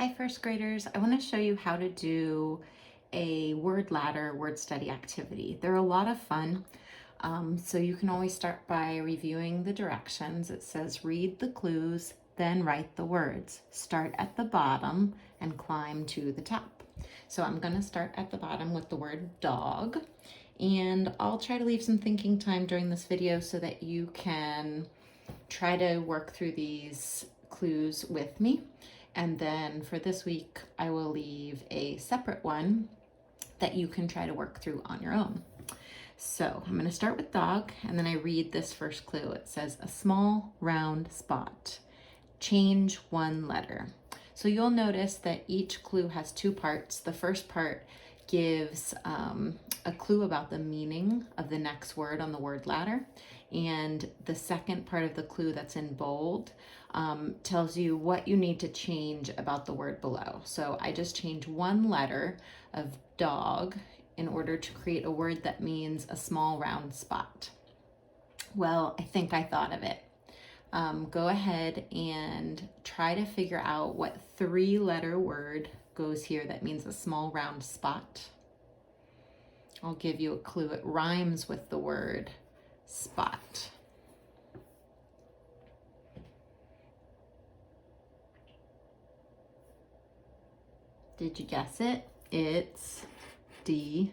Hi, first graders. I want to show you how to do a word ladder word study activity. They're a lot of fun. So you can always start by reviewing the directions. It says read the clues, then write the words. Start at the bottom and climb to the top. So I'm going to start at the bottom with the word dog. And I'll try to leave some thinking time during this video so that you can try to work through these clues with me. And then for this week, I will leave a separate one that you can try to work through on your own. So I'm going to start with dog, and then I read this first clue. It says a small round spot. Change one letter. So you'll notice that each clue has two parts. The first part gives a clue about the meaning of the next word on the word ladder. And the second part of the clue that's in bold tells you what you need to change about the word below. So I just changed one letter of dog in order to create a word that means a small round spot. Well, I think I thought of it. Go ahead and try to figure out what three-letter word goes here that means a small round spot. I'll give you a clue. It rhymes with the word spot. Did you guess it? It's D-O-T,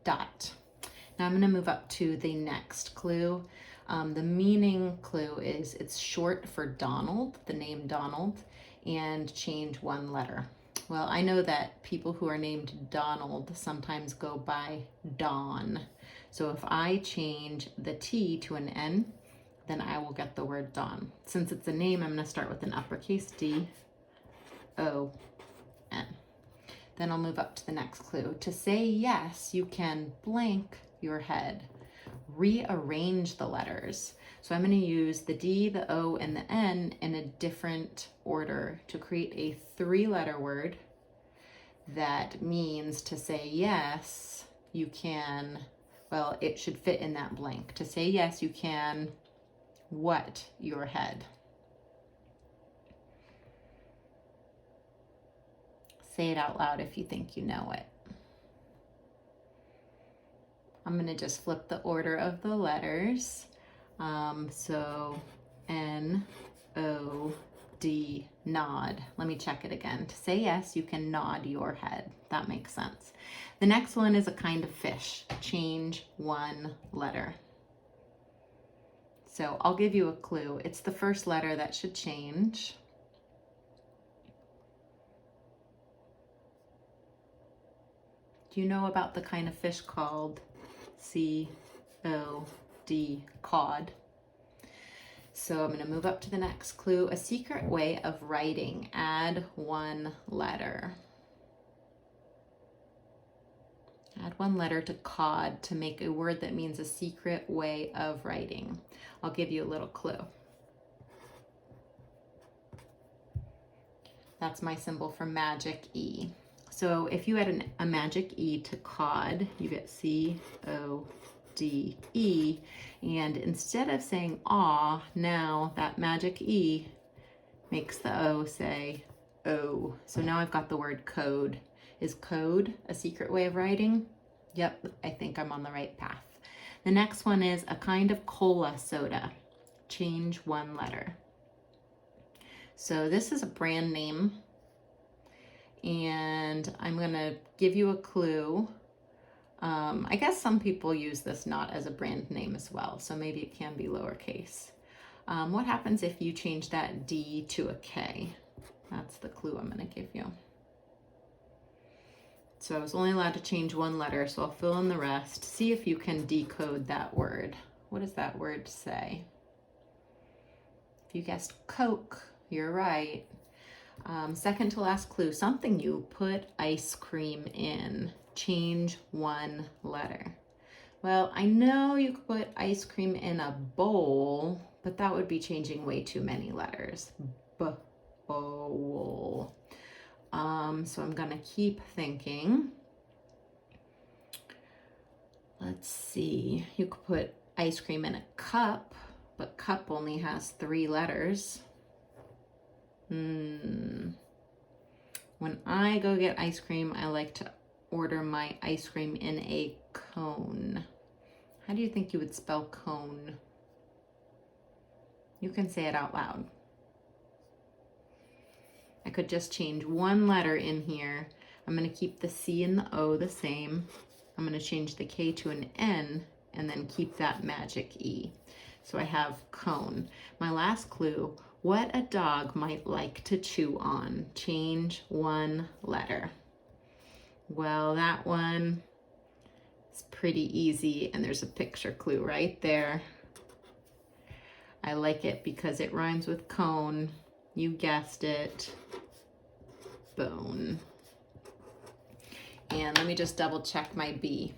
dot. Now I'm going to move up to the next clue. The meaning clue is it's short for Donald, the name Donald, and change one letter. Well, I know that people who are named Donald sometimes go by Don. So if I change the T to an N, then I will get the word Don. Since it's a name, I'm going to start with an uppercase D, O, N. Then I'll move up to the next clue. To say yes, you can blank your head. Rearrange the letters. So I'm going to use the D, the O, and the N in a different order to create a three-letter word that means to say yes, you can, well, it should fit in that blank. To say yes, you can what your head. Say it out loud if you think you know it. I'm going to just flip the order of the letters. So N-O-D, nod. Let me check it again. To say yes, you can nod your head. That makes sense. The next one is a kind of fish. Change one letter. So I'll give you a clue. It's the first letter that should change. Do you know about the kind of fish called C-O-D, cod? So I'm going to move up to the next clue. A secret way of writing. Add one letter. Add one letter to cod to make a word that means a secret way of writing. I'll give you a little clue. That's my symbol for magic E. So if you add a magic E to cod, you get C-O-D-E. And instead of saying aw, now that magic E makes the O say O. So now I've got the word code. Is code a secret way of writing? Yep, I think I'm on the right path. The next one is a kind of cola soda. Change one letter. So this is a brand name, and I'm going to give you a clue. I guess some people use this not as a brand name as well, so maybe it can be lowercase. What happens if you change that D to a K? That's the clue I'm going to give you. So I was only allowed to change one letter, so I'll fill in the rest. See if you can decode that word. What does that word say? If you guessed Coke, you're right. Second to last clue, something you put ice cream in. Change one letter. Well, I know you could put ice cream in a bowl, but that would be changing way too many letters. Bowl. So I'm gonna keep thinking. Let's see, you could put ice cream in a cup, but cup only has three letters. When I go get ice cream, I like to order my ice cream in a cone. How do you think you would spell cone? You can say it out loud. I could just change one letter in here. I'm going to keep the C and the O the same. I'm going to change the K to an N and then keep that magic E. So I have cone. My last clue, what a dog might like to chew on. Change one letter. Well, that one is pretty easy, and there's a picture clue right there. I like it because it rhymes with cone. You guessed it. Bone. And let me just double check my B.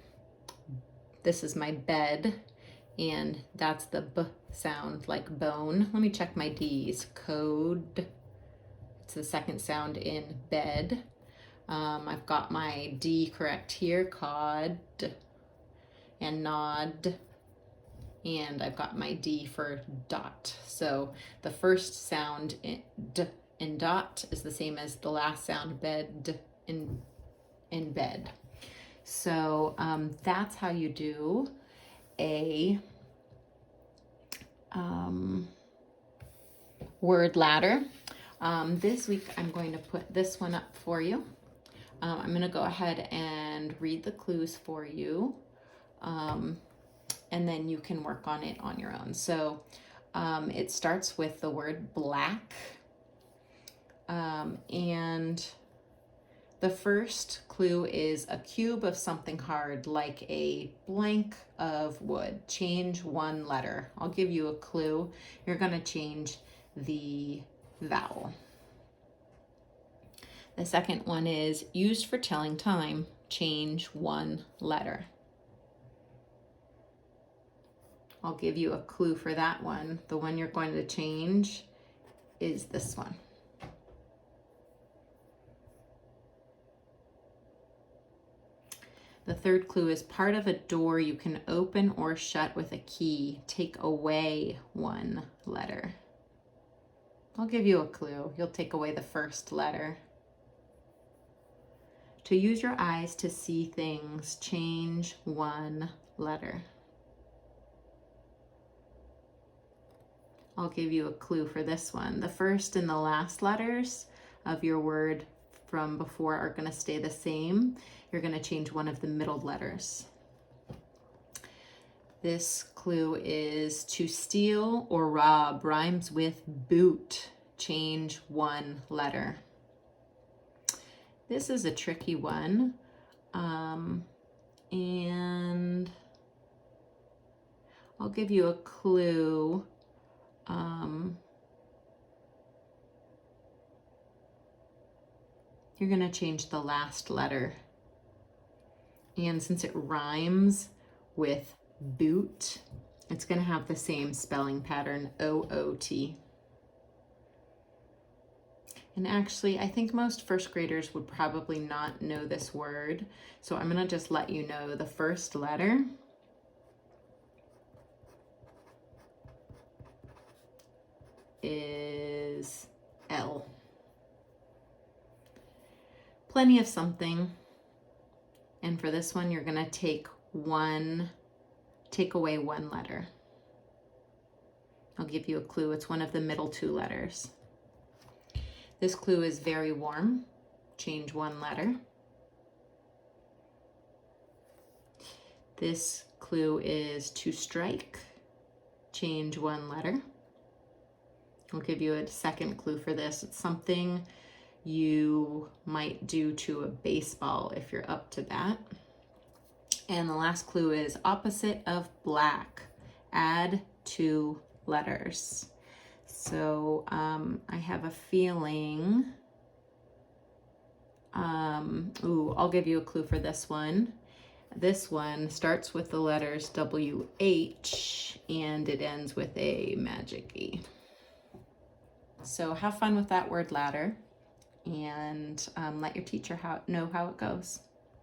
This is my bed, and that's the B sound, like bone. Let me check my D's. Code. It's the second sound in bed. I've got my D correct here, cod and nod. And I've got my D for dot. So the first sound in D in dot is the same as the last sound bed in bed. So that's how you do a word ladder. This week I'm going to put this one up for you. I'm going to go ahead and read the clues for you. And then you can work on it on your own. So it starts with the word black. And the first clue is a cube of something hard, like a blank of wood. Change one letter. I'll give you a clue. You're going to change the vowel. The second one is used for telling time. Change one letter. I'll give you a clue for that one. The one you're going to change is this one. The third clue is part of a door you can open or shut with a key. Take away one letter. I'll give you a clue. You'll take away the first letter. To use your eyes to see things, change one letter. I'll give you a clue for this one. The first and the last letters of your word from before are going to stay the same. You're going to change one of the middle letters. This clue is to steal or rob rhymes with boot. Change one letter. This is a tricky one. And I'll give you a clue. You're going to change the last letter. And since it rhymes with boot, it's going to have the same spelling pattern, O-O-T. And actually, I think most first graders would probably not know this word. So I'm going to just let you know the first letter is L. Plenty of something. And for this one, you're going to take away one letter. I'll give you a clue. It's one of the middle two letters. This clue is very warm. Change one letter. This clue is to strike. Change one letter. I'll give you a second clue for this. It's something you might do to a baseball if you're up to that. And the last clue is opposite of black. Add two letters. So I have a feeling, I'll give you a clue for this one. This one starts with the letters W-H and it ends with a magic E. So have fun with that word ladder and let your teacher know how it goes.